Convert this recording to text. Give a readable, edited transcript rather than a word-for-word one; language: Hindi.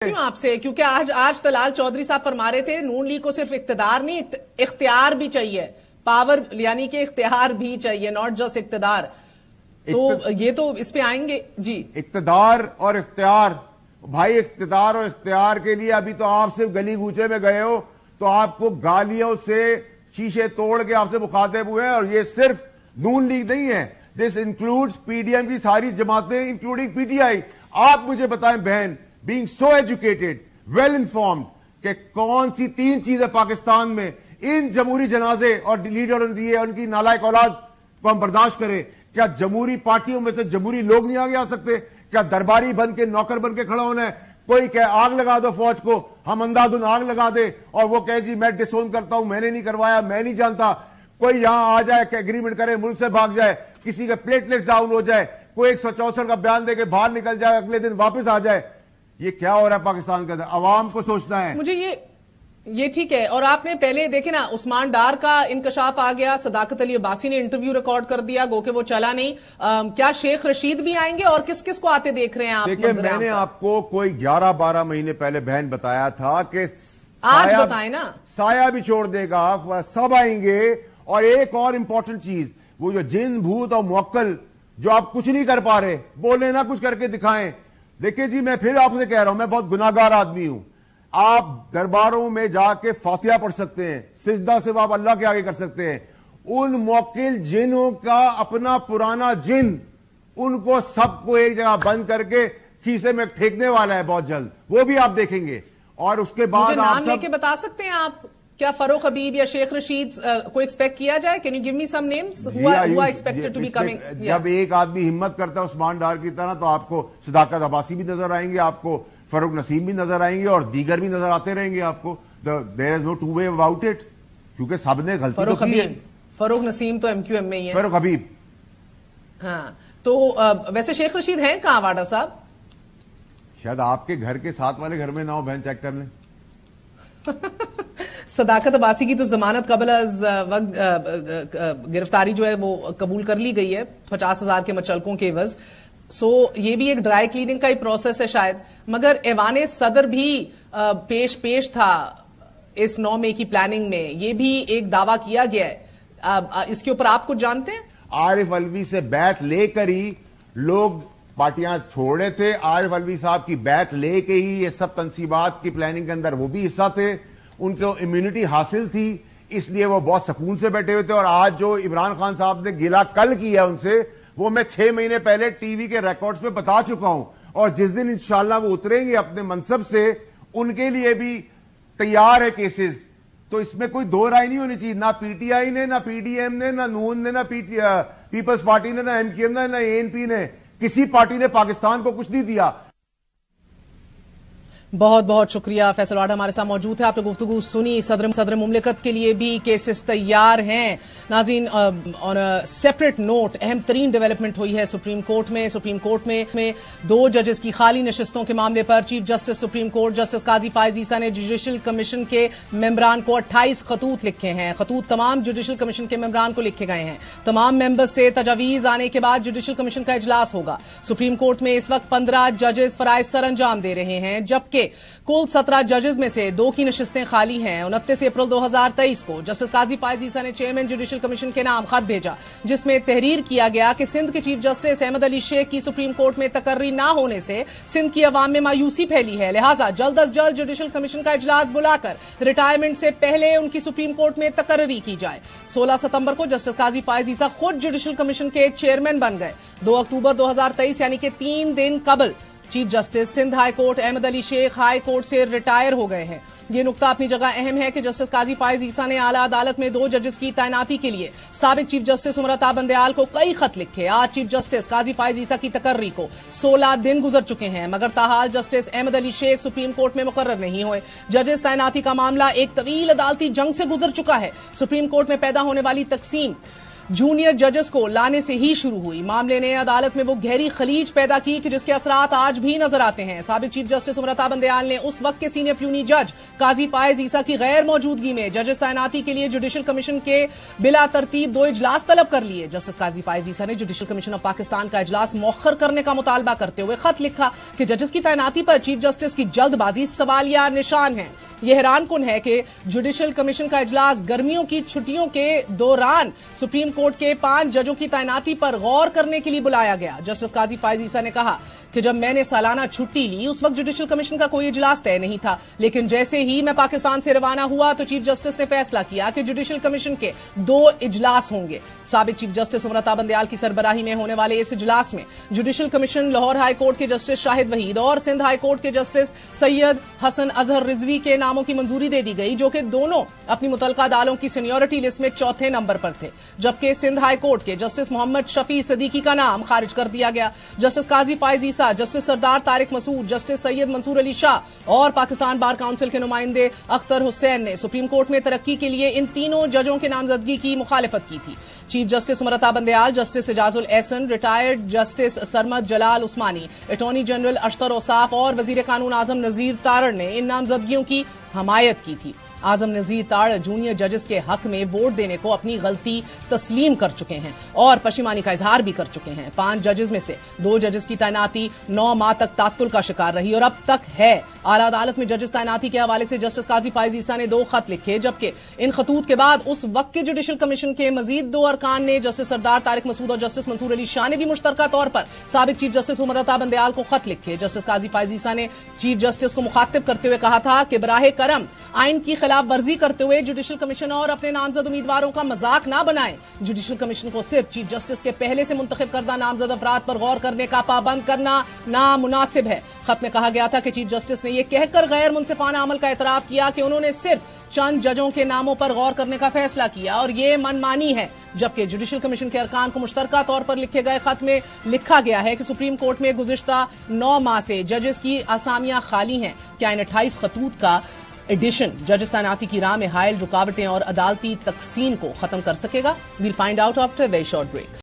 आपसे क्योंकि आज तलाल चौधरी साहब फरमा रहे थे नून लीग को सिर्फ इख्तियार नहीं इख्तियार भी चाहिए, पावर यानी कि इख्तियार भी चाहिए, नॉट जस्ट इख्तियार। तो ये तो इस पे आएंगे जी। इख्तियार और इख्तियार, भाई इख्तियार और इख्तियार के लिए अभी तो आप सिर्फ गली गूचे में गए हो तो आपको गालियों से शीशे तोड़ के आपसे मुखातिब हुए हैं। और ये सिर्फ नून लीग नहीं है, दिस इंक्लूड्स पीडीएम की सारी जमातें इंक्लूडिंग पीटीआई। आप मुझे बताएं बहन, being so educated, well informed, कि कौन सी तीन चीजें पाकिस्तान में इन जमहूरी जनाजे और लीडरों ने दिए, उनकी नालायक औलाद को हम बर्दाश्त करें? क्या जमहूरी पार्टियों में से जमहूरी लोग नहीं आगे आ सकते? क्या दरबारी बन के नौकर बन के खड़ा होना है? कोई कहे आग लगा दो फौज को, हम अंधाधुन आग लगा दे, और वो कहे जी मैं डिसोन करता हूं, मैंने नहीं करवाया, मैं नहीं जानता। कोई यहां आ जाए, एग्रीमेंट करे, मुल्क से भाग जाए, किसी का प्लेटलेट्स डाउन हो जाए, कोई 164 का बयान देके बाहर निकल जाए, अगले दिन वापस आ जाए। ये क्या हो रहा है पाकिस्तान के अंदर? अवाम को सोचना है। मुझे ये ठीक है। और आपने पहले देखे ना, उस्मान डार का इंकशाफ आ गया, सदाकत अली अब्बासी ने इंटरव्यू रिकॉर्ड कर दिया, गो के वो चला नहीं। क्या शेख रशीद भी आएंगे और किस किस को आते देख रहे हैं आप? देखिए, मैंने आपको कोई 11-12 महीने पहले बहन बताया था कि आज बताए ना, साया भी छोड़ देगा, सब आएंगे। और एक और इंपॉर्टेंट चीज, वो जो जिन भूत और मुअक्कल जो आप कुछ नहीं कर पा रहे, बोले ना कुछ करके दिखाएं। देखिए जी, मैं फिर आपसे कह रहा हूं, मैं बहुत गुनाहगार आदमी हूं। आप दरबारों में जाके फातिहा पढ़ सकते हैं, सिजदा सिर्फ आप अल्लाह के आगे कर सकते हैं। उन मुवक्किल जिनों का अपना पुराना जिन, उनको सबको एक जगह बंद करके खीसे में फेंकने वाला है बहुत जल्द, वो भी आप देखेंगे। और उसके बाद नाम लेके बता सकते हैं आप? क्या फरूख हबीब या शेख रशीद को एक्सपेक्ट किया जाए? Can you give me some names who expected to be coming? जब एक आदमी हिम्मत करता है उस्मान डार की तरह, तो आपको सदाकत अब्बासी भी नजर आएंगे, आपको फरूख नसीम भी नजर आएंगे, और दीगर भी नजर आते रहेंगे आपको। There is no two way about it, क्योंकि सबने गलती तो की है। फरूख नसीम तो एमक्यूएम में ही है। फरूख हबीब, हाँ। तो वैसे शेख रशीद हैं कहां वाडा साहब? शायद आपके घर के साथ वाले घर में ना हो, बहन चेक कर लें। सदाकत अब्बासी की तो जमानत कबल वक्त गिरफ्तारी जो है वो कबूल कर ली गई है 50,000 के मचलकों के एवज। सो ये भी एक ड्राई क्लीनिंग का ही प्रोसेस है शायद। मगर ऐवान सदर भी पेश था इस 9 मई की प्लानिंग में, ये भी एक दावा किया गया है। इसके ऊपर आप कुछ जानते हैं? आरिफ अलवी से बैठ लेकर ही लोग पार्टियां छोड़े थे। आरिफ अलवी साहब की बैठ लेके ही ये सब तंसीबात की प्लानिंग के अंदर वो भी हिस्सा थे। उनको इम्यूनिटी हासिल थी, इसलिए वो बहुत सुकून से बैठे हुए थे। और आज जो इमरान खान साहब ने गिला कल किया उनसे, वो मैं 6 महीने पहले टीवी के रिकॉर्ड्स में बता चुका हूं। और जिस दिन इंशाल्लाह वो उतरेंगे अपने मनसब से, उनके लिए भी तैयार है केसेस। तो इसमें कोई दो राय नहीं होनी चाहिए, ना पीटीआई ने, ना पीडीएम ने, ना नून ने, ना पीपल्स पार्टी ने, ना एमक्यूएम ने, ना एएनपी ने, किसी पार्टी ने पाकिस्तान को कुछ नहीं दिया। बहुत बहुत शुक्रिया। फैसल वाडा हमारे साथ मौजूद है। आपने गुफ्तगू सुनी। सदर मुमलिकत के लिए भी केसेस तैयार हैं। नाज़रीन, ऑन अ सेपरेट नोट, अहम तरीन डेवलपमेंट हुई है सुप्रीम कोर्ट में 2 जजेस की खाली नशिस्तों के मामले पर chief justice supreme court justice Qazi Faez Isa ने जुडिशल कमीशन के मेंबरान को 28 खतूत लिखे हैं। खतूत तमाम जुडिशल कमीशन के मेंबरान को लिखे गए हैं। तमाम मेंबर्स से तजावीज आने के बाद जुडिशल कमीशन का इजलास होगा। सुप्रीम कोर्ट में इस वक्त 15 जजेस फराइज सर अंजाम दे रहे हैं, जबकि कुल 17 जजेस में से 2 की नशिस्तें खाली हैं। 29 अप्रैल 2023 को जस्टिस काजी फायज ईसा ने चेयरमैन जुडिशल कमीशन के नाम खत भेजा, जिसमें तहरीर किया गया कि सिंध के चीफ जस्टिस अहमद अली शेख की सुप्रीम कोर्ट में तकर्री न होने से सिंध की अवाम में मायूसी फैली है। लिहाजा जल्द अज जल्द जुडिशल कमीशन का इजलास बुलाकर रिटायरमेंट से पहले उनकी सुप्रीम कोर्ट में तकर्री की जाए। 16 सितंबर को जस्टिस काजी फायज ईसा खुद जुडिशल कमीशन के चेयरमैन बन गए। 2 अक्टूबर 2023 यानी कि 3 दिन कबल chief justice Sindh high court Ahmed Ali Shaikh high court से रिटायर हो गए हैं। ये नुकता अपनी जगह अहम है कि जस्टिस काजी फायज ईसा ने आला अदालत में 2 जजेस की तैनाती के लिए साबिक चीफ जस्टिस उमरता बंदयाल को कई खत लिखे। आज चीफ जस्टिस काजी फायज ईसा की तकर्री को 16 दिन गुजर चुके हैं, मगर ताहाल justice Ahmed Ali Sheikh supreme court में मुकर्रर नहीं हुए। जजेस तैनाती का मामला एक तवील अदालती जंग से गुजर चुका है। सुप्रीम कोर्ट में पैदा होने वाली तकसीम जूनियर जजेस को लाने से ही शुरू हुई। मामले ने अदालत में वो गहरी खलीज पैदा की कि जिसके असरात आज भी नजर आते हैं। साबिक चीफ जस्टिस उमरता बंदयाल ने उस वक्त के सीनियर प्यूनी जज काजी फायज ईसा की गैर मौजूदगी में जजेस तैनाती के लिए जुडिशल कमीशन के बिला तरतीब 2 इजलास तलब कर लिए। जस्टिस काजी फायज ईसा ने जुडिशल कमीशन ऑफ पाकिस्तान का इजलास मौखर करने का मुतालबा करते हुए खत लिखा कि जजेस की तैनाती पर चीफ जस्टिस की जल्दबाजी सवालिया निशान है। यह हैरानकुन है कि जुडिशल कमीशन का इजलास गर्मियों की छुट्टियों के दौरान सुप्रीम कोर्ट के 5 जजों की तैनाती पर गौर करने के लिए बुलाया गया। जस्टिस काजी फायज ईसा ने कहा कि जब मैंने सालाना छुट्टी ली उस वक्त जुडिशल कमीशन का कोई इजलास तय नहीं था, लेकिन जैसे ही मैं पाकिस्तान से रवाना हुआ तो चीफ जस्टिस ने फैसला किया कि जुडिशल कमीशन के 2 इजलास होंगे। साबिक चीफ जस्टिस उमरता बंदयाल की सरबराही में होने वाले इस इजलास में judicial commission, Lahore high court के जस्टिस शाहिद वहीद और सिंध हाई कोर्ट के जस्टिस सैयद हसन अजहर रिजवी के नामों की मंजूरी दे दी गई, जो कि दोनों अपनी मुतलका अदालतों की सीनियरिटी लिस्ट में चौथे नंबर पर थे, जबकि सिंध हाई कोर्ट के जस्टिस मोहम्मद शफी सदीकी का नाम खारिज कर दिया गया। जस्टिस काजी फायज ईसा, जस्टिस सरदार तारिक मसूद, जस्टिस सैयद मंसूर अली शाह और पाकिस्तान बार काउंसिल के नुमाइंदे अख्तर हुसैन ने सुप्रीम कोर्ट में तरक्की के लिए इन तीनों जजों के नामजदगी की मुखालिफत की थी। Chief justice उमरता Bandial, justice Ejazul Ehsan, retired justice Sarmad जलाल उस्मानी, अटॉर्नी जनरल अशतर औसाफ और वजीर कानून आजम नजीर तारड़ ने इन नामजदगियों की हमायत की थी। आजम नजीर तारड़ जूनियर जजेस के हक में वोट देने को अपनी गलती तस्लीम कर चुके हैं और पशिमानी का इजहार भी कर चुके हैं। 5 जजेस में से 2 जजेस की तैनाती 9 माह तक तात्तुल का शिकार रही और अब तक है। आला अदालत में जजेस तैनाती के हवाले से जस्टिस काजी फायज ईसा ने 2 खत लिखे, जबकि इन खतूत के बाद उस वक्त के जुडिशल कमीशन के मजीद 2 अरकान ने जस्टिस सरदार तारिक मसूद और जस्टिस मंसूर अली शाह ने भी मुश्तरका तौर पर साबिक चीफ जस्टिस उमरता बंदयाल को खत लिखे। जस्टिस काजी फायज ईसा ने चीफ जस्टिस को मुखातिब करते हुए कहा था कि बराहे करम आइन की खिलाफ वर्जी करते हुए जुडिशल कमीशन और अपने नामजद उम्मीदवारों का मजाक न बनाएं। जुडिशल कमीशन को सिर्फ चीफ जस्टिस के पहले से मुंतखब करदा नामजद अफराद पर गौर करने का पाबंद करना नामुनासिब है। खत में कहा गया था कि चीफ जस्टिस ने यह कहकर गैर मुनसिफाना अमल का एतराफ किया कि उन्होंने सिर्फ चंद जजों के नामों पर गौर करने का फैसला किया और ये मनमानी है, जबकि जुडिशल कमीशन के अरकान को मुश्तरका तौर पर लिखे गए खत में लिखा गया है कि सुप्रीम कोर्ट में गुज़िश्ता 9 माह से जजेस की असामियां खाली हैं। क्या इन 28 खतूत का एडिशन जजेस तैनाती की राह में हायल रुकावटें और अदालती तकसीम को खत्म कर सकेगा? We'll find out after very short break.